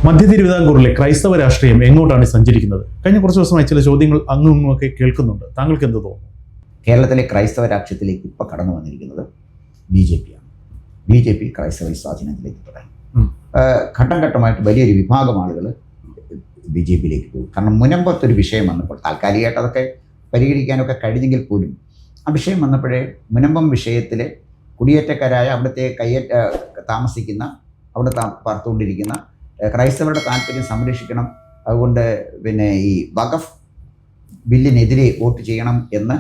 മധ്യ തിരുവിതാംകൂറിലെ ക്രൈസ്തവ രാഷ്ട്രീയം എങ്ങോട്ടാണ് സഞ്ചരിക്കുന്നത്? കഴിഞ്ഞ കുറച്ച് ദിവസമായി ചില ചോദ്യങ്ങൾ അങ്ങും ഇങ്ങുമൊക്കെ കേൾക്കുന്നുണ്ട്. താങ്കൾക്ക് എന്ത് തോന്നുന്നു? കേരളത്തിലെ ക്രൈസ്തവ രാഷ്ട്രീയത്തിലേക്ക് ഇപ്പോൾ കടന്നു വന്നിരിക്കുന്നത് BJP ആണ്. BJP ക്രൈസ്തവ സ്വാധീനത്തിലേക്ക് തുടങ്ങി. ഘട്ടം ഘട്ടമായിട്ട് വലിയൊരു വിഭാഗം ആളുകൾ BJPയിലേക്ക് പോകും. കാരണം മുനമ്പത്തൊരു വിഷയം വന്നപ്പോൾ താൽക്കാലികമായിട്ട് അതൊക്കെ പരിഹരിക്കാനൊക്കെ കഴിഞ്ഞെങ്കിൽ പോലും ആ വിഷയം വന്നപ്പോഴേ മുനമ്പം വിഷയത്തിൽ കുടിയേറ്റക്കാരായ അവിടുത്തെ താമസിക്കുന്ന അവിടെ പാർത്തുകൊണ്ടിരിക്കുന്ന ക്രൈസ്തവരുടെ താല്പര്യം സംരക്ഷിക്കണം, അതുകൊണ്ട് ഈ വഖഫ് ബില്ലിനെതിരെ വോട്ട് ചെയ്യണം എന്ന്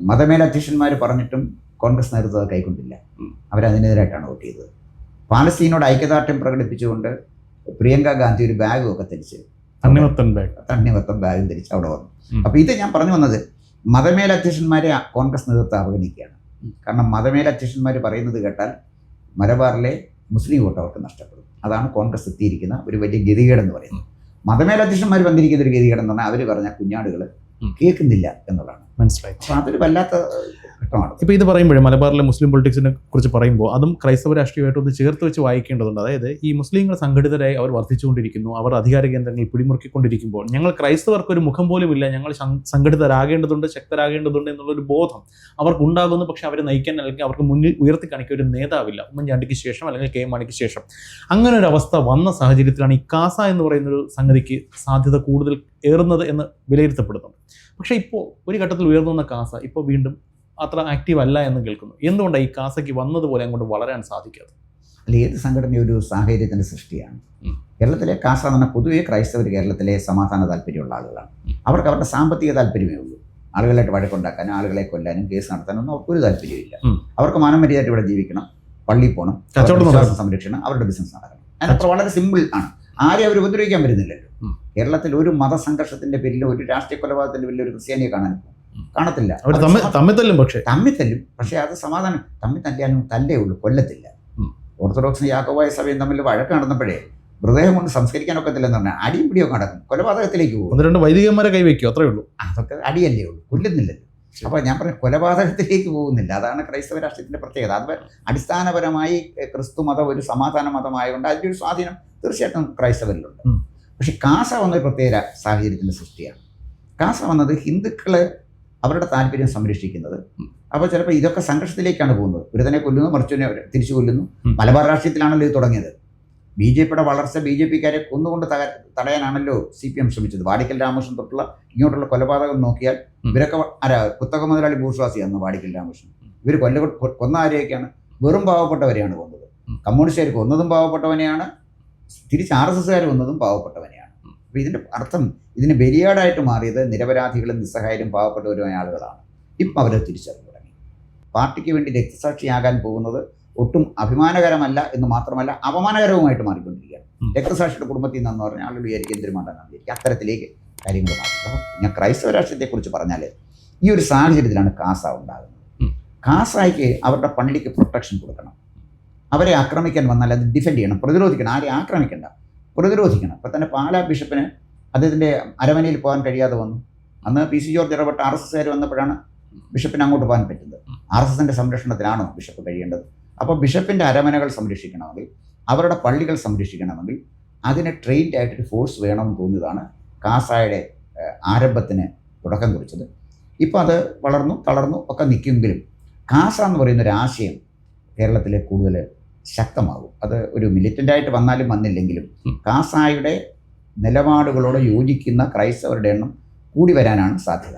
മതമേലധ്യക്ഷന്മാർ പറഞ്ഞിട്ടും കോൺഗ്രസ് നേതൃത്വം കൈക്കൊണ്ടില്ല. അവരതിനെതിരായിട്ടാണ് വോട്ട് ചെയ്തത്. പാലസ്തീനോട് ഐക്യദാർഢ്യം പ്രകടിപ്പിച്ചുകൊണ്ട് പ്രിയങ്ക ഗാന്ധി ഒരു ബാഗും ഒക്കെ ധരിച്ച് തണ്ണിമത്തം ബാഗും ധരിച്ച് അവിടെ വന്നു. അപ്പോൾ ഇത് ഞാൻ പറഞ്ഞു വന്നത്, മതമേലധ്യക്ഷന്മാരെ കോൺഗ്രസ് നേതൃത്വം അവഗണിക്കുകയാണ്. കാരണം മതമേലധ്യക്ഷന്മാർ പറയുന്നത് കേട്ടാൽ മലബാറിലെ മുസ്ലിം വോട്ട് അവർക്ക് നഷ്ടപ്പെടും. അതാണ് കോൺഗ്രസ് എത്തിയിരിക്കുന്ന ഒരു വലിയ ഗതികേടെന്ന് പറയുന്നത്. മതമേലധ്യക്ഷന്മാർ വന്നിരിക്കുന്ന ഒരു ഗതികേടെന്ന് പറഞ്ഞാൽ അവർ പറഞ്ഞ കുഞ്ഞാടുകൾ കേൾക്കുന്നില്ല എന്നുള്ളതാണ്. മനസ്സിലായി. അപ്പോൾ അതൊരു വല്ലാത്ത ഘട്ടമാണ്. ഇപ്പോൾ ഇത് പറയുമ്പോഴേ മലബാറിലെ മുസ്ലിം പൊളിറ്റിക്സിനെ കുറിച്ച് പറയുമ്പോൾ അതും ക്രൈസ്തവ രാഷ്ട്രീയമായിട്ട് ഒന്ന് ചേർത്ത് വെച്ച് വായിക്കേണ്ടതുണ്ട്. അതായത് ഈ മുസ്ലിങ്ങൾ സംഘടിതരായി അവർ വർദ്ധിച്ചുകൊണ്ടിരിക്കുന്നു, അവർ അധികാര കേന്ദ്രങ്ങൾ പിടിമുറുക്കിക്കൊണ്ടിരിക്കുമ്പോൾ ഞങ്ങൾ ക്രൈസ്തവർക്ക് ഒരു മുഖം പോലും ഇല്ല, ഞങ്ങൾ സംഘടിതരാകേണ്ടതുണ്ട്, ശക്തരാകേണ്ടതുണ്ട് എന്നുള്ളൊരു ബോധം അവർക്കുണ്ടാകുന്നു. പക്ഷെ അവരെ നയിക്കാൻ അല്ലെങ്കിൽ അവർക്ക് മുന്നിൽ ഉയർത്തി കാണിക്കാൻ ഒരു നേതാവില്ല. ഉമ്മൻചാണ്ടിക്ക് ശേഷം അല്ലെങ്കിൽ കെ മാണിക്ക് ശേഷം അങ്ങനെ ഒരു അവസ്ഥ വന്ന സാഹചര്യത്തിലാണ് ഈ കാസ എന്ന് പറയുന്നൊരു സംഗതിക്ക് സാധ്യത കൂടുതൽ ഏറുന്നത് എന്ന് വിലയിരുത്തപ്പെടുന്നുണ്ട്. പക്ഷേ ഇപ്പോൾ ഒരു ഘട്ടത്തിൽ ഉയർന്നു വന്ന കാസ ഇപ്പോൾ വീണ്ടും അത്ര ആക്റ്റീവ് അല്ല എന്ന് കേൾക്കുന്നു. എന്തുകൊണ്ടാണ് ഈ കാസയ്ക്ക് വന്നതുപോലെ അങ്ങോട്ട് വളരാൻ സാധിക്കാതെ? അല്ല, ഏത് സംഘടന ഒരു സാഹചര്യത്തിൻ്റെ സൃഷ്ടിയാണ്. കേരളത്തിലെ കാസ എന്ന് പറഞ്ഞാൽ പൊതുവേ ക്രൈസ്തവർ കേരളത്തിലെ സമാധാന താല്പര്യമുള്ള ആളുകളാണ്. അവർക്ക് അവരുടെ സാമ്പത്തിക താല്പര്യമേ ഉള്ളൂ. ആളുകളായിട്ട് വഴക്കുണ്ടാക്കാനും ആളുകളെ കൊല്ലാനും കേസ് നടത്താനൊന്നും ഒരു താല്പര്യമില്ല. അവർക്ക് മാനമര്യാദയായിട്ട് ഇവിടെ ജീവിക്കണം, പള്ളിയിൽ പോകണം, സംരക്ഷണം, അവരുടെ ബിസിനസ് നടക്കണം. അതിനത്ര വളരെ സിമ്പിൾ ആണ്. ആരെയും അവർ ഉപദ്രവിക്കാൻ വരുന്നില്ലല്ലോ. കേരളത്തിൽ ഒരു മതസംഘർഷത്തിന്റെ പേരിൽ, ഒരു രാഷ്ട്രീയ കൊലപാതകത്തിന്റെ പേരിൽ ഒരു ക്രിസ്ത്യാനിയെ കാണത്തില്ല. തമ്മിൽ തല്ലും, പക്ഷേ അത് സമാധാനം. തമ്മിൽ തല്ലാനും തല്ലേ ഉള്ളൂ, കൊല്ലത്തില്ല. ഓർത്തഡോക്സും യാക്കോബായ സഭയും തമ്മിൽ വഴക്ക് നടന്നപ്പോഴേ മൃതദേഹം കൊണ്ട് സംസ്കരിക്കാനൊക്കത്തില്ലെന്ന് പറഞ്ഞാൽ അടിയും പിടിയൊക്കെ നടക്കും, കൊലപാതകത്തിലേക്ക് പോകും. 2 വൈദികന്മാരെ കൈവയ്ക്കും, അത്രേ ഉള്ളൂ. അതൊക്കെ അടിയല്ലേ ഉള്ളൂ, കൊല്ലുന്നില്ലല്ലോ. അപ്പോൾ ഞാൻ പറഞ്ഞു, കൊലപാതകത്തിലേക്ക് പോകുന്നില്ല. അതാണ് ക്രൈസ്തവ രാഷ്ട്രീയത്തിന്റെ പ്രത്യേകത. അത് അടിസ്ഥാനപരമായി ക്രിസ്തു മതം ഒരു സമാധാന മതമായതുകൊണ്ട് അതിൻ്റെ ഒരു സ്വാധീനം തീർച്ചയായിട്ടും ക്രൈസ്തവരിലുണ്ട്. പക്ഷെ കാസ വന്നൊരു പ്രത്യേക സാഹചര്യത്തിൻ്റെ സൃഷ്ടിയാണ്. കാസ വന്നത് ഹിന്ദുക്കൾ അവരുടെ താല്പര്യം സംരക്ഷിക്കുന്നത്. അപ്പോൾ ചിലപ്പോൾ ഇതൊക്കെ സംഘർഷത്തിലേക്കാണ് പോകുന്നത്. ഒരുതനെ കൊല്ലുന്നു, മറിച്ചതിനെ തിരിച്ചു കൊല്ലുന്നു. മലബാർ രാഷ്ട്രീയത്തിലാണല്ലോ ഇത് തുടങ്ങിയത്. BJPയുടെ വളർച്ച BJPക്കാരെ കൊന്നുകൊണ്ട് തടയാനാണല്ലോ CPM ശ്രമിച്ചത്. വാടിക്കൽ രാമകൃഷ്ണൻ തൊട്ടുള്ള ഇങ്ങോട്ടുള്ള കൊലപാതകം നോക്കിയാൽ ഇവരൊക്കെ കുത്തക മുതലാളി ഭൂഷ്വാസിയാണ്. വാടിക്കൽ രാമകൃഷ്ണൻ ഇവർ കൊന്ന ആരെയൊക്കെയാണ്? വെറും പാവപ്പെട്ടവരെയാണ് കൊന്നത്. കമ്മ്യൂണിസ്റ്റുകാർ കൊന്നതും പാവപ്പെട്ടവനെയാണ്, തിരിച്ച് RSSകാർ കൊന്നതും പാവപ്പെട്ടവനെയാണ്. അപ്പോൾ ഇതിൻ്റെ അർത്ഥം, ഇതിന് ബലിയാടായിട്ട് മാറിയത് നിരപരാധികളും നിസ്സഹായരും പാവപ്പെട്ടവരുമായ ആളുകളാണ്. ഇപ്പം അവർ തിരിച്ചറിഞ്ഞു തുടങ്ങി. പാർട്ടിക്ക് വേണ്ടി രക്തസാക്ഷിയാകാൻ പോകുന്നത് ഒട്ടും അഭിമാനകരമല്ല എന്ന് മാത്രമല്ല അപമാനകരവുമായിട്ട് മാറിക്കൊണ്ടിരിക്കുകയാണ്. രക്തസാക്ഷിയുടെ കുടുംബത്തിൽ നിന്നെന്ന് പറഞ്ഞാൽ ആളുകൾ വിചാരിക്കും എന്തിനുമാണെന്ന് വിചാരിക്കും. അത്തരത്തിലേക്ക് കാര്യങ്ങൾ മാറി. അപ്പോൾ ഞാൻ ക്രൈസ്തവ രാഷ്ട്രീയത്തെക്കുറിച്ച് പറഞ്ഞാൽ ഈ ഒരു സാഹചര്യത്തിലാണ് കാസ ഉണ്ടാകുന്നത്. കാസായിക്ക് അവരുടെ പള്ളിക്ക് പ്രൊട്ടക്ഷൻ കൊടുക്കണം. അവരെ ആക്രമിക്കാൻ വന്നാൽ അത് ഡിഫെൻഡ് ചെയ്യണം, പ്രതിരോധിക്കണം. ആരെ ആക്രമിക്കേണ്ട, പ്രതിരോധിക്കണം. അപ്പോൾ തന്നെ പാലാ ബിഷപ്പിന് അദ്ദേഹത്തിൻ്റെ അരമനയിൽ പോകാൻ കഴിയാതെ വന്നു. അന്ന് PC ജോർജ് ഇടപെട്ട RSSകാർ വന്നപ്പോഴാണ് ബിഷപ്പിന് അങ്ങോട്ട് പോകാൻ പറ്റുന്നത്. RSSൻ്റെ സംരക്ഷണത്തിലാണോ ബിഷപ്പ് കഴിയേണ്ടത്? അപ്പോൾ ബിഷപ്പിൻ്റെ അരമനകൾ സംരക്ഷിക്കണമെങ്കിൽ, അവരുടെ പള്ളികൾ സംരക്ഷിക്കണമെങ്കിൽ അതിന് ട്രെയിൻഡ് ആയിട്ടൊരു ഫോഴ്സ് വേണമെന്ന് തോന്നിയതാണ് കാസായുടെ ആരംഭത്തിന് തുടക്കം കുറിച്ചത്. ഇപ്പോൾ അത് വളർന്നു തളർന്നു ഒക്കെ നിൽക്കുമെങ്കിലും കാസ എന്ന് പറയുന്നൊരു ആശയം കേരളത്തിൽ കൂടുതൽ ശക്തമാകും. അത് ഒരു മിലിറ്റൻ്റായിട്ട് വന്നാലും വന്നില്ലെങ്കിലും കാസായുടെ നിലപാടുകളോട് യോജിക്കുന്ന ക്രൈസ്തവരുടെ എണ്ണം കൂടി വരാനാണ് സാധ്യത.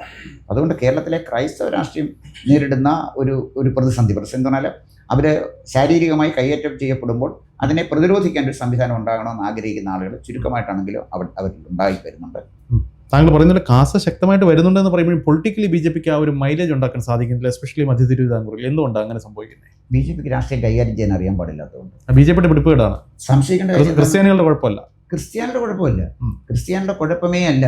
അതുകൊണ്ട് കേരളത്തിലെ ക്രൈസ്തവ രാഷ്ട്രീയം നേരിടുന്ന ഒരു പ്രതിസന്ധി എന്ന് പറഞ്ഞാൽ അവർ ശാരീരികമായി കയ്യേറ്റം ചെയ്യപ്പെടുമ്പോൾ അതിനെ പ്രതിരോധിക്കാൻ ഒരു സംവിധാനം ഉണ്ടാകണമെന്ന് ആഗ്രഹിക്കുന്ന ആളുകൾ ചുരുക്കമായിട്ടാണെങ്കിലും അവരിൽ ഉണ്ടായി വരുന്നുണ്ട്. താങ്കൾ പറയുന്നത് കാസ ശക്തമായിട്ട് വരുന്നുണ്ടെന്ന് പറയുമ്പോൾ പൊളിറ്റിക്കലി BJPക്ക് ആ ഒരു മൈലേജ് ഉണ്ടാക്കാൻ സാധിക്കുന്നില്ല, എസ്പെഷ്യലി മധ്യ തിരുവിതാംകൂറിൽ. എന്തുകൊണ്ടാണ് അങ്ങനെ സംഭവിക്കുന്നത്? BJPക്ക് രാഷ്ട്രീയം കൈകാര്യം ചെയ്യാൻ അറിയാൻ പാടില്ലാത്തതുകൊണ്ട്. BJPയുടെ പിടിപ്പുകേടാണ്. സംശയിക്കേണ്ട. ക്രിസ്ത്യാനികളുടെ കുഴപ്പമല്ല. ക്രിസ്ത്യാനിയുടെ കുഴപ്പമേ അല്ല.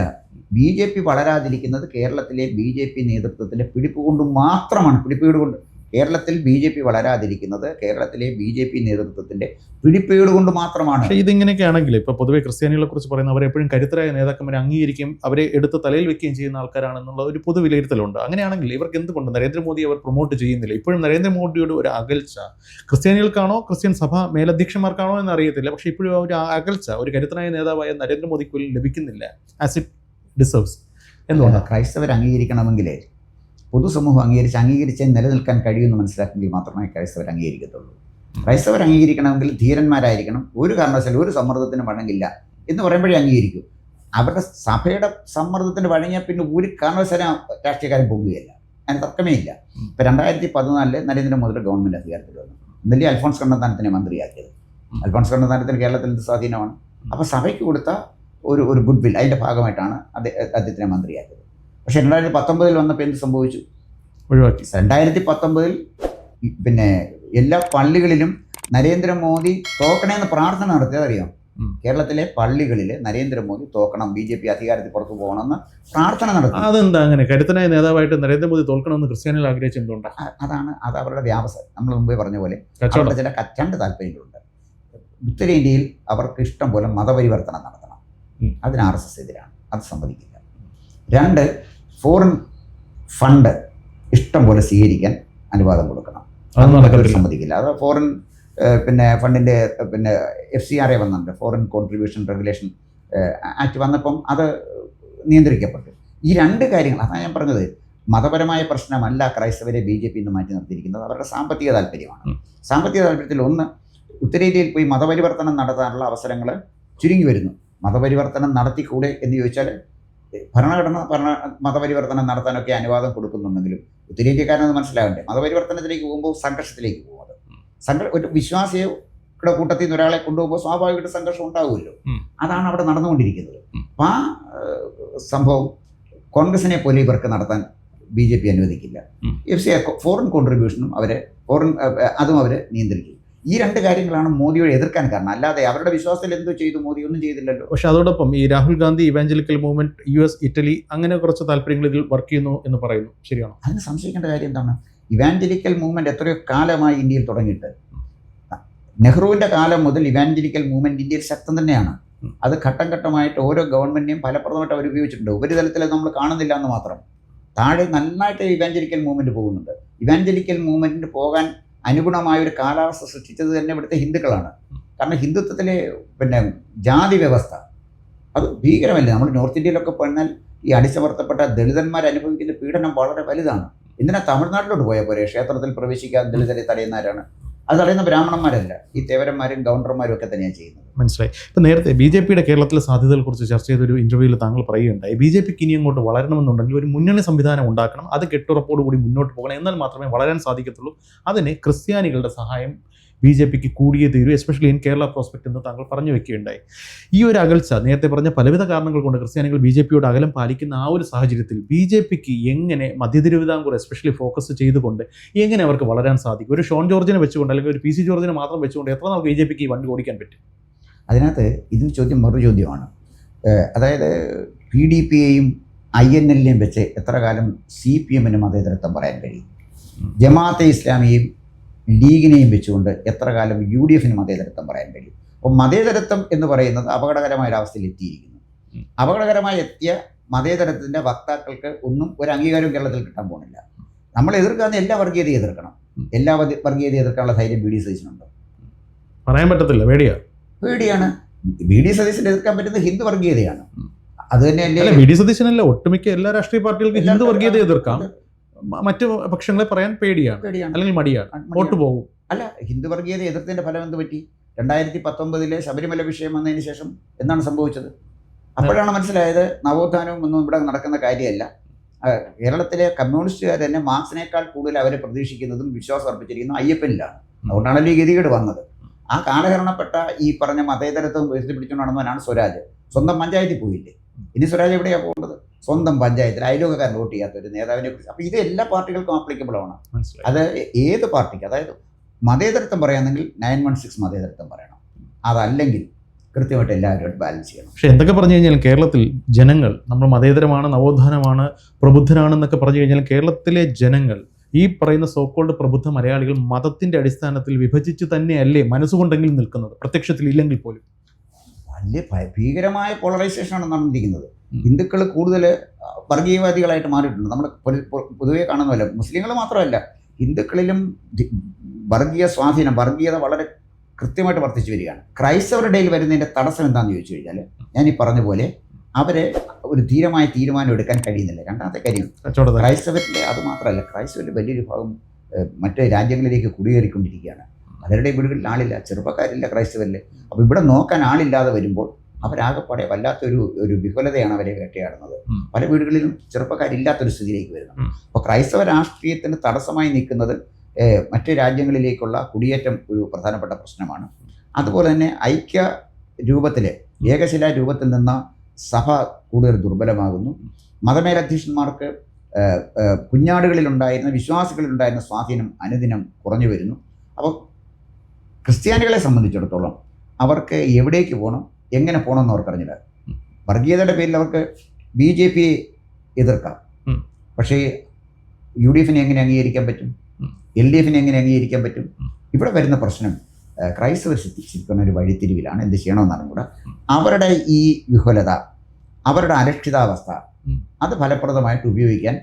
BJP വളരാതിരിക്കുന്നത് കേരളത്തിലെ BJP നേതൃത്വത്തിൻ്റെ പിടിപ്പ് കൊണ്ട് മാത്രമാണ്. പിടിപ്പുകേട് കൊണ്ട് കേരളത്തിൽ BJP വളരാതിരിക്കുന്നത് കേരളത്തിലെ BJP നേതൃത്വത്തിന്റെ പിടിപ്പേട് കൊണ്ട് മാത്രമാണ്. പക്ഷേ ഇതിങ്ങനെയൊക്കെയാണെങ്കിൽ ഇപ്പോൾ പൊതുവെ ക്രിസ്ത്യാനികളെ കുറിച്ച് പറയുന്ന അവരെപ്പോഴും കരുത്തരായ നേതാക്കന്മാരെ അംഗീകരിക്കുകയും അവരെ എടുത്ത് തലയിൽ വെക്കുകയും ചെയ്യുന്ന ആൾക്കാരാണെന്നുള്ള ഒരു പൊതു വിലയിരുത്തലുണ്ട്. അങ്ങനെയാണെങ്കിൽ ഇവർക്ക് എന്തുകൊണ്ട് നരേന്ദ്രമോദി അവർ പ്രൊമോട്ട് ചെയ്യുന്നില്ല? ഇപ്പോഴും നരേന്ദ്രമോദിയുടെ ഒരു അകൽച്ച ക്രിസ്ത്യാനികൾക്കാണോ ക്രിസ്ത്യൻ സഭ മേലധ്യക്ഷന്മാർക്കാണോ എന്ന് അറിയത്തില്ല. പക്ഷേ ഇപ്പോഴും ഒരു അകൽച്ച ഒരു കരുത്തനായ നേതാവായ നരേന്ദ്രമോദിക്ക് പോലും ലഭിക്കുന്നില്ല ആസ് ഇറ്റ് ഡിസേർവ്സ്. എന്തുകൊണ്ടാണ്? ക്രൈസ്തവർ അംഗീകരിക്കണമെങ്കിൽ പൊതുസമൂഹം അംഗീകരിച്ച് നിലനിൽക്കാൻ കഴിയുമെന്ന് മനസ്സിലാക്കിയെങ്കിൽ മാത്രമേ ക്രൈസ്തവർ അംഗീകരിക്കത്തുള്ളൂ. ക്രൈസ്തവർ അംഗീകരിക്കണമെങ്കിൽ ധീരന്മാരായിരിക്കണം. ഒരു കാരണവശാലും ഒരു സമ്മർദ്ദത്തിന് വഴങ്ങില്ല എന്ന് പറയുമ്പോഴേ അംഗീകരിക്കും. അവരുടെ സഭയുടെ സമ്മർദ്ദത്തിന് വഴങ്ങിയാൽ പിന്നെ ഒരു കാരണവശാലും രാഷ്ട്രീയക്കാരൻ പോകുകയില്ല. അതിന് തർക്കമേ ഇല്ല. ഇപ്പം 2014 നരേന്ദ്രമോദിയുടെ ഗവൺമെൻറ് അധികാരത്തിൽ വന്നു. ഇന്നലെ അൽഫോൺസ് കണ്ണന്താനത്തിനെ മന്ത്രിയാക്കിയത്. അൽഫോൺസ് കണ്ണന്താനത്തിന് കേരളത്തിൽ എന്ത് സ്വാധീനമാണ്? അപ്പോൾ സഭയ്ക്ക് കൊടുത്ത ഒരു ഗുഡ് വിൽ അതിൻ്റെ ഭാഗമായിട്ടാണ് അദ്ദേഹത്തിനെ മന്ത്രിയാക്കിയത്. പക്ഷേ 2019 വന്നപ്പോൾ എന്ത് സംഭവിച്ചു? ഒഴിവാക്കി. 2019 പിന്നെ എല്ലാ പള്ളികളിലും നരേന്ദ്രമോദി തോക്കണമെന്ന് പ്രാർത്ഥന നടത്തിയത് അറിയാം. കേരളത്തിലെ പള്ളികളിൽ നരേന്ദ്രമോദി തോക്കണം, BJP അധികാരത്തിൽ പുറത്തു പോകണമെന്ന് പ്രാർത്ഥന നടത്തി. അതെന്താ അങ്ങനെ? കരുത്തനായ നേതാവായിട്ട് നരേന്ദ്രമോദി തോൽക്കണമെന്ന് ക്രിസ്ത്യാനികൾ ആഗ്രഹിച്ചത് എന്തുകൊണ്ടാണ്? അത് അവരുടെ വ്യാവസായം. നമ്മൾ മുമ്പേ പറഞ്ഞ പോലെ അവരുടെ ചില രണ്ട് താല്പര്യങ്ങളുണ്ട്. ഉത്തരേന്ത്യയിൽ അവർക്ക് ഇഷ്ടം പോലെ മതപരിവർത്തനം നടത്തണം. അതിന് RSS എതിരാണ്, അത് സമ്മതിക്കില്ല. 2, ഫോറിൻ ഫണ്ട് ഇഷ്ടം പോലെ സ്വീകരിക്കാൻ അനുവാദം കൊടുക്കണം, അത് സമ്മതിക്കില്ല. അത് ഫോറിൻ ഫണ്ടിൻ്റെ FCRA വന്നിട്ടുണ്ട്, ഫോറിൻ കോൺട്രിബ്യൂഷൻ റെഗുലേഷൻ ആക്ട് വന്നപ്പം അത് നിയന്ത്രിക്കപ്പെട്ടു. ഈ 2 കാര്യങ്ങൾ അതാണ് ഞാൻ പറഞ്ഞത്. മതപരമായ പ്രശ്നമല്ല ക്രൈസ്തവരെ BJP നിന്ന് മാറ്റി നിർത്തിയിരിക്കുന്നത്, അവരുടെ സാമ്പത്തിക താല്പര്യമാണ്. സാമ്പത്തിക താല്പര്യത്തിൽ ഒന്ന്, ഉത്തരേന്ത്യയിൽ പോയി മതപരിവർത്തനം നടത്താനുള്ള അവസരങ്ങൾ ചുരുങ്ങി വരുന്നു. മതപരിവർത്തനം നടത്തിക്കൂടെ എന്ന് ചോദിച്ചാൽ ഭരണഘടന മതപരിവർത്തനം നടത്താനൊക്കെ അനുവാദം കൊടുക്കുന്നുണ്ടെങ്കിലും ഉത്തരേന്ത്യക്കാരനത് മനസ്സിലാകണ്ടേ? മതപരിവർത്തനത്തിലേക്ക് പോകുമ്പോൾ സംഘർഷത്തിലേക്ക് പോകുന്നത്. ഒരു വിശ്വാസിയുടെ കൂട്ടത്തിൽ നിന്ന് ഒരാളെ കൊണ്ടുപോകുമ്പോൾ സ്വാഭാവികമായിട്ട് സംഘർഷം ഉണ്ടാകുമല്ലോ. അതാണ് അവിടെ നടന്നുകൊണ്ടിരിക്കുന്നത്. അപ്പം ആ സംഭവം കോൺഗ്രസിനെ പോലെ ഇവർക്ക് നടത്താൻ BJP അനുവദിക്കില്ല. FCRA ഫോറിൻ കോൺട്രിബ്യൂഷനും അതും അവർ നിയന്ത്രിക്കും. ഈ 2 കാര്യങ്ങളാണ് മോദിയോട് എതിർക്കാൻ കാരണം. അല്ലാതെ അവരുടെ വിശ്വാസത്തിൽ എന്തോ ചെയ്തു, മോദി ഒന്നും ചെയ്തില്ലല്ലോ. പക്ഷെ അതോടൊപ്പം ഈ Rahul Gandhi evangelical movement US, Italy അങ്ങനെ കുറച്ച് താല്പര്യങ്ങൾ ഇതിൽ വർക്ക് ചെയ്യുന്നു എന്ന് പറയുന്നു. ശരിയാണോ? അതിന് സംശയിക്കേണ്ട കാര്യം എന്താണ്? ഇവാഞ്ചലിക്കൽ മൂവ്മെന്റ് എത്രയോ കാലമായി ഇന്ത്യയിൽ തുടങ്ങിയിട്ട്. നെഹ്റുവിൻ്റെ കാലം മുതൽ ഇവാഞ്ചലിക്കൽ മൂവ്മെന്റ് ഇന്ത്യയിൽ ശക്തം തന്നെയാണ്. അത് ഘട്ടം ഘട്ടമായിട്ട് ഓരോ ഗവൺമെന്റിനെയും ഫലപ്രദമായിട്ട് അവർ ഉപയോഗിച്ചിട്ടുണ്ട്. ഉപരിതലത്തിൽ നമ്മൾ കാണുന്നില്ല എന്ന് മാത്രം. താഴെ നന്നായിട്ട് ഇവാഞ്ചലിക്കൽ മൂവ്മെന്റ് പോകുന്നുണ്ട്. ഇവാഞ്ചലിക്കൽ മൂവ്മെന്റിന് പോകാൻ അനുഗുണമായ ഒരു കാലാവസ്ഥ സൃഷ്ടിച്ചത് തന്നെ ഇവിടുത്തെ ഹിന്ദുക്കളാണ്. കാരണം ഹിന്ദുത്വത്തിലെ ജാതി വ്യവസ്ഥ അത് ഭീകരമല്ലേ? നമ്മൾ നോർത്ത് ഇന്ത്യയിലൊക്കെ പറഞ്ഞാൽ ഈ അടിച്ചമർത്തപ്പെട്ട ദളിതന്മാർ അനുഭവിക്കുന്ന പീഡനം വളരെ വലുതാണ്. എന്തിനാ തമിഴ്നാട്ടിലോട്ട് പോയാൽ പോരെ? ക്ഷേത്രത്തിൽ പ്രവേശിക്കാൻ ദളിതരെ തടയുന്നവരാണ്. അത് തടയുന്ന ബ്രാഹ്മണന്മാരല്ല, ഈ തേവരന്മാരും ഗൗണ്ടർമാരും ഒക്കെ തന്നെയാണ് ചെയ്യുന്നത്. മനസ്സിലായി. ഇപ്പം നേരത്തെ BJPയുടെ കേരളത്തിലെ സാധ്യതകളെക്കുറിച്ച് ചർച്ച ചെയ്തൊരു ഇന്റർവ്യൂവിൽ താങ്കൾ പറയുകയുണ്ടായി, BJPക്ക് ഇനി അങ്ങോട്ട് വളരണമെന്നുണ്ടെങ്കിൽ ഒരു മുന്നണി സംവിധാനം ഉണ്ടാക്കണം, അത് കെട്ടുറപ്പോടുകൂടി മുന്നോട്ട് പോകണം, എന്നാൽ മാത്രമേ വളരാൻ സാധിക്കത്തുള്ളൂ. അതിന് ക്രിസ്ത്യാനികളുടെ സഹായം BJPക്ക് കൂടിയേ തീരൂ, എസ്പെഷ്യലി ഇൻ കേരള പ്രോസ്പെക്ട് എന്ന് താങ്കൾ പറഞ്ഞു വെക്കുകയുണ്ടായി. ഈ ഒരു അകൽച്ച നേരത്തെ പറഞ്ഞ പലവിധ കാരണങ്ങൾ കൊണ്ട് ക്രിസ്ത്യാനികൾ BJPയോട് അകലം പാലിക്കുന്ന ആ ഒരു സാഹചര്യത്തിൽ BJPക്ക് എങ്ങനെ മധ്യ തിരുവിതാംകൂർ എസ്പെഷ്യലി ഫോക്കസ് ചെയ്തുകൊണ്ട് എങ്ങനെ അവർക്ക് വളരാൻ സാധിക്കും? ഒരു ഷോൺ ജോർജിനെ വെച്ചുകൊണ്ട് അല്ലെങ്കിൽ ഒരു PC ജോർജിനെ മാത്രം വെച്ചുകൊണ്ട് എത്ര നാൾക്ക് BJPക്ക് ഈ വണ്ടി ഓടിക്കാൻ പറ്റും? അതിനകത്ത് ഇതിന് ചോദ്യം മറു ചോദ്യമാണ്. അതായത് PDPയെയും INLനെയും വെച്ച് എത്ര കാലം CPMന് മതേതരത്വം പറയാൻ കഴിയും? ജമാഅത്തെ ഇസ്ലാമിയെയും ലീഗിനെയും വെച്ചുകൊണ്ട് എത്ര കാലം UDFന് മതേതരത്വം പറയാൻ കഴിയും? അപ്പോൾ മതേതരത്വം എന്ന് പറയുന്നത് അപകടകരമായ ഒരവസ്ഥയിൽ എത്തിയിരിക്കുന്നു. അപകടകരമായി എത്തിയ മതേതരത്തിൻ്റെ വക്താക്കൾക്ക് ഒന്നും ഒരു അംഗീകാരവും കേരളത്തിൽ കിട്ടാൻ പോകുന്നില്ല. നമ്മൾ എതിർക്കാവുന്ന എല്ലാ വർഗീയതയും എതിർക്കണം. എല്ലാ വർഗീയതയും എതിർക്കാനുള്ള ധൈര്യം BD സതീശനുണ്ടോ? പറയാൻ പറ്റത്തില്ല, പേടിയാണ്. BD സതീശന് എതിർക്കാൻ പറ്റുന്നത് ഹിന്ദു വർഗീയതയാണ്. അത് തന്നെയല്ലേ BD സതീശനല്ല, ഒട്ടുമിക്ക എല്ലാ രാഷ്ട്രീയ പാർട്ടികൾക്കും ഹിന്ദു വർഗീയത എതിർക്കാം, മറ്റു പക്ഷങ്ങളെ പറയാൻ പേടിയാണ് അല്ലെങ്കിൽ മടിയാണ്, വോട്ട് പോകും. അല്ല, ഹിന്ദു വർഗീയത എതിർത്തതിന്റെ ഫലം എന്ത് പറ്റി? 2019 ശബരിമല വിഷയം വന്നതിന് ശേഷം എന്താണ് സംഭവിച്ചത്? അപ്പോഴാണ് മനസ്സിലായത് നവോത്ഥാനവും ഒന്നും ഇവിടെ നടക്കുന്ന കാര്യമല്ല. കേരളത്തിലെ കമ്മ്യൂണിസ്റ്റുകാർ തന്നെ മാർക്സിനേക്കാൾ കൂടുതൽ അവരെ പ്രതീക്ഷിക്കുന്നതും വിശ്വാസം അർപ്പിച്ചിരിക്കുന്നതും അയ്യപ്പനിലാണ്. അതുകൊണ്ടാണല്ലോ ഈ ഗതികേട് വന്നത്. ആ കാലഹരണപ്പെട്ട ഈ പറഞ്ഞ മതേതരത്വം ഉയർത്തിപ്പിടിച്ചുകൊണ്ട് നടന്നവനാണ് സ്വരാജ്. സ്വന്തം പഞ്ചായത്തിൽ പോയില്ലേ? ഇനി സ്വരാജ് എവിടെയാണ് പോകുന്നത്? സ്വന്തം പഞ്ചായത്തിൽ അയലോകക്കാരൻ വോട്ട് ചെയ്യാത്ത ഒരു നേതാവിനെ കുറിച്ച്. അപ്പോൾ ഇത് എല്ലാ പാർട്ടികൾക്കും ആപ്ലിക്കബിൾ ആണ്. അത് ഏത് പാർട്ടിക്ക്, അതായത് മതേതരത്വം പറയാമെങ്കിൽ 916 മതേതരത്വം പറയണം. അതല്ലെങ്കിൽ കൃത്യമായിട്ട് എല്ലാവരും ബാലൻസ് ചെയ്യണം. പക്ഷെ എന്തൊക്കെ പറഞ്ഞു കഴിഞ്ഞാൽ കേരളത്തിൽ ജനങ്ങൾ നമ്മൾ മതേതരമാണ്, നവോത്ഥാനമാണ്, പ്രബുദ്ധനാണെന്നൊക്കെ പറഞ്ഞു കഴിഞ്ഞാൽ കേരളത്തിലെ ജനങ്ങൾ ഈ പറയുന്ന സോക്കോൾഡ് പ്രബുദ്ധ മലയാളികൾ മതത്തിന്റെ അടിസ്ഥാനത്തിൽ വിഭജിച്ച് തന്നെയല്ലേ മനസ്സുകൊണ്ടെങ്കിലും നിൽക്കുന്നത്, പ്രത്യക്ഷത്തിൽ ഇല്ലെങ്കിൽ പോലും? വലിയ ഭീകരമായ പോളറൈസേഷനാണ് നടന്നിരിക്കുന്നത്. ഹിന്ദുക്കൾ കൂടുതൽ വർഗീയവാദികളായിട്ട് മാറിയിട്ടുണ്ട്. നമ്മൾ പൊതുവെ കാണുന്നതല്ല, മുസ്ലിങ്ങൾ മാത്രമല്ല, ഹിന്ദുക്കളിലും വർഗീയ സ്വാധീനം, വർഗീയത വളരെ കൃത്യമായിട്ട് വർദ്ധിച്ചു വരികയാണ്. ക്രൈസ്തവരുടെ ഇടയിൽ വരുന്നതിൻ്റെ തടസ്സം എന്താണെന്ന് ചോദിച്ചു കഴിഞ്ഞാൽ, ഞാൻ ഈ പറഞ്ഞ പോലെ അവരെ ഒരു ധീരമായ തീരുമാനം എടുക്കാൻ കഴിയുന്നില്ല. രണ്ടാമത്തെ കാര്യം, ക്രൈസ്തവരിലെ അത് മാത്രമല്ല, ക്രൈസ്തവരിൽ വലിയൊരു ഭാഗം മറ്റ് രാജ്യങ്ങളിലേക്ക് കുടിയേറിക്കൊണ്ടിരിക്കുകയാണ്. പലരുടെ വീടുകളിൽ ആളില്ല, ചെറുപ്പക്കാരില്ല ക്രൈസ്തവരിൽ. അപ്പോൾ ഇവിടെ നോക്കാൻ ആളില്ലാതെ വരുമ്പോൾ അവരാകെപ്പാടെ വല്ലാത്തൊരു വിഫലതയാണ് അവരെ വേട്ടയാടുന്നത്. പല വീടുകളിലും ചെറുപ്പക്കാരില്ലാത്തൊരു സ്ഥിതിയിലേക്ക് വരുന്നു. അപ്പോൾ ക്രൈസ്തവ രാഷ്ട്രീയത്തിന് തടസ്സമായി നിൽക്കുന്നത് മറ്റ് രാജ്യങ്ങളിലേക്കുള്ള കുടിയേറ്റം ഒരു പ്രധാനപ്പെട്ട പ്രശ്നമാണ്. അതുപോലെ തന്നെ ഐക്യ രൂപത്തിൽ, ഏകശിലാ രൂപത്തിൽ നിന്ന് സഭ കൂടുതൽ ദുർബലമാകുന്നു. മതമേലധ്യക്ഷന്മാർക്ക് കുഞ്ഞാടുകളിലുണ്ടായിരുന്ന, വിശ്വാസികളിലുണ്ടായിരുന്ന സ്വാധീനം അനുദിനം കുറഞ്ഞു വരുന്നു. അപ്പോൾ ക്രിസ്ത്യാനികളെ സംബന്ധിച്ചിടത്തോളം അവർക്ക് എവിടേക്ക് പോകണം, എങ്ങനെ പോകണമെന്ന് അവർക്കറിഞ്ഞില്ല. വർഗീയതയുടെ പേരിൽ അവർക്ക് BJP എതിർക്കാം, പക്ഷേ UDF എങ്ങനെ അംഗീകരിക്കാൻ പറ്റും? LDF എങ്ങനെ അംഗീകരിക്കാൻ പറ്റും? ഇവിടെ വരുന്ന പ്രശ്നം ക്രൈസ്തവർ ശിക്ഷിക്കുന്ന ഒരു വഴിത്തിരിവിലാണ്. എന്ത് ചെയ്യണമെന്ന് അറിഞ്ഞുകൂടാ. അവരുടെ ഈ വിഹുലത, അവരുടെ അരക്ഷിതാവസ്ഥ, അത് ഫലപ്രദമായിട്ട് ഉപയോഗിക്കാൻ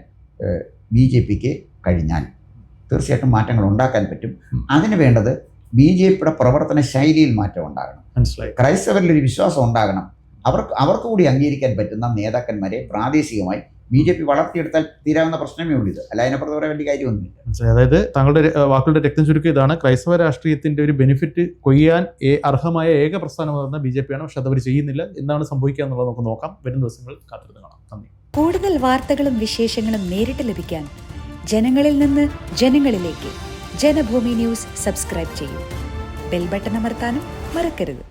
BJPക്ക് കഴിഞ്ഞാൽ തീർച്ചയായിട്ടും മാറ്റങ്ങൾ ഉണ്ടാക്കാൻ പറ്റും. അതിന് വേണ്ടത് BJPയുടെ പ്രവർത്തന ശൈലിയിൽ മാറ്റം ഉണ്ടാകണം. മനസ്സിലായി. ക്രൈസ്തവരിലൊരു വിശ്വാസം ഉണ്ടാകണം. അവർക്ക് കൂടി അംഗീകരിക്കാൻ പറ്റുന്ന നേതാക്കന്മാരെ പ്രാദേശികമായി BJP വളർത്തിയെടുത്താൽ തീരാവുന്ന പ്രശ്നമേ ഉള്ളൂ. ഇത് അല്ല, അതിനപ്പുറത്ത് പറയാൻ വേണ്ടി കാര്യമൊന്നുമില്ല. അതായത് താങ്കളുടെ വാക്കുകളുടെ രക്തം ചുരുക്കം ഇതാണ്, ക്രൈസ്തവ രാഷ്ട്രീയത്തിന്റെ ഒരു ബെനിഫിറ്റ് കൊയ്യാൻ അർഹമായ ഏക പ്രസ്ഥാനമെന്ന BJP ആണ്. പക്ഷെ അതവർ ചെയ്യുന്നില്ല. എന്താണ് സംഭവിക്കുക എന്നുള്ളത് നമുക്ക് നോക്കാം. വരും ദിവസങ്ങളിൽ കാത്തിരുന്ന് കാണാം. നന്ദി. കൂടുതൽ വാർത്തകളും വിശേഷങ്ങളും നേരിട്ട് ലഭിക്കാൻ ജനങ്ങളിൽ നിന്ന് ജനങ്ങളിലേക്ക് ജനഭൂമി ന്യൂസ് സബ്സ്ക്രൈബ് ചെയ്യൂ. ബെൽ ബട്ടൺ അമർത്താനും മറക്കരുത്.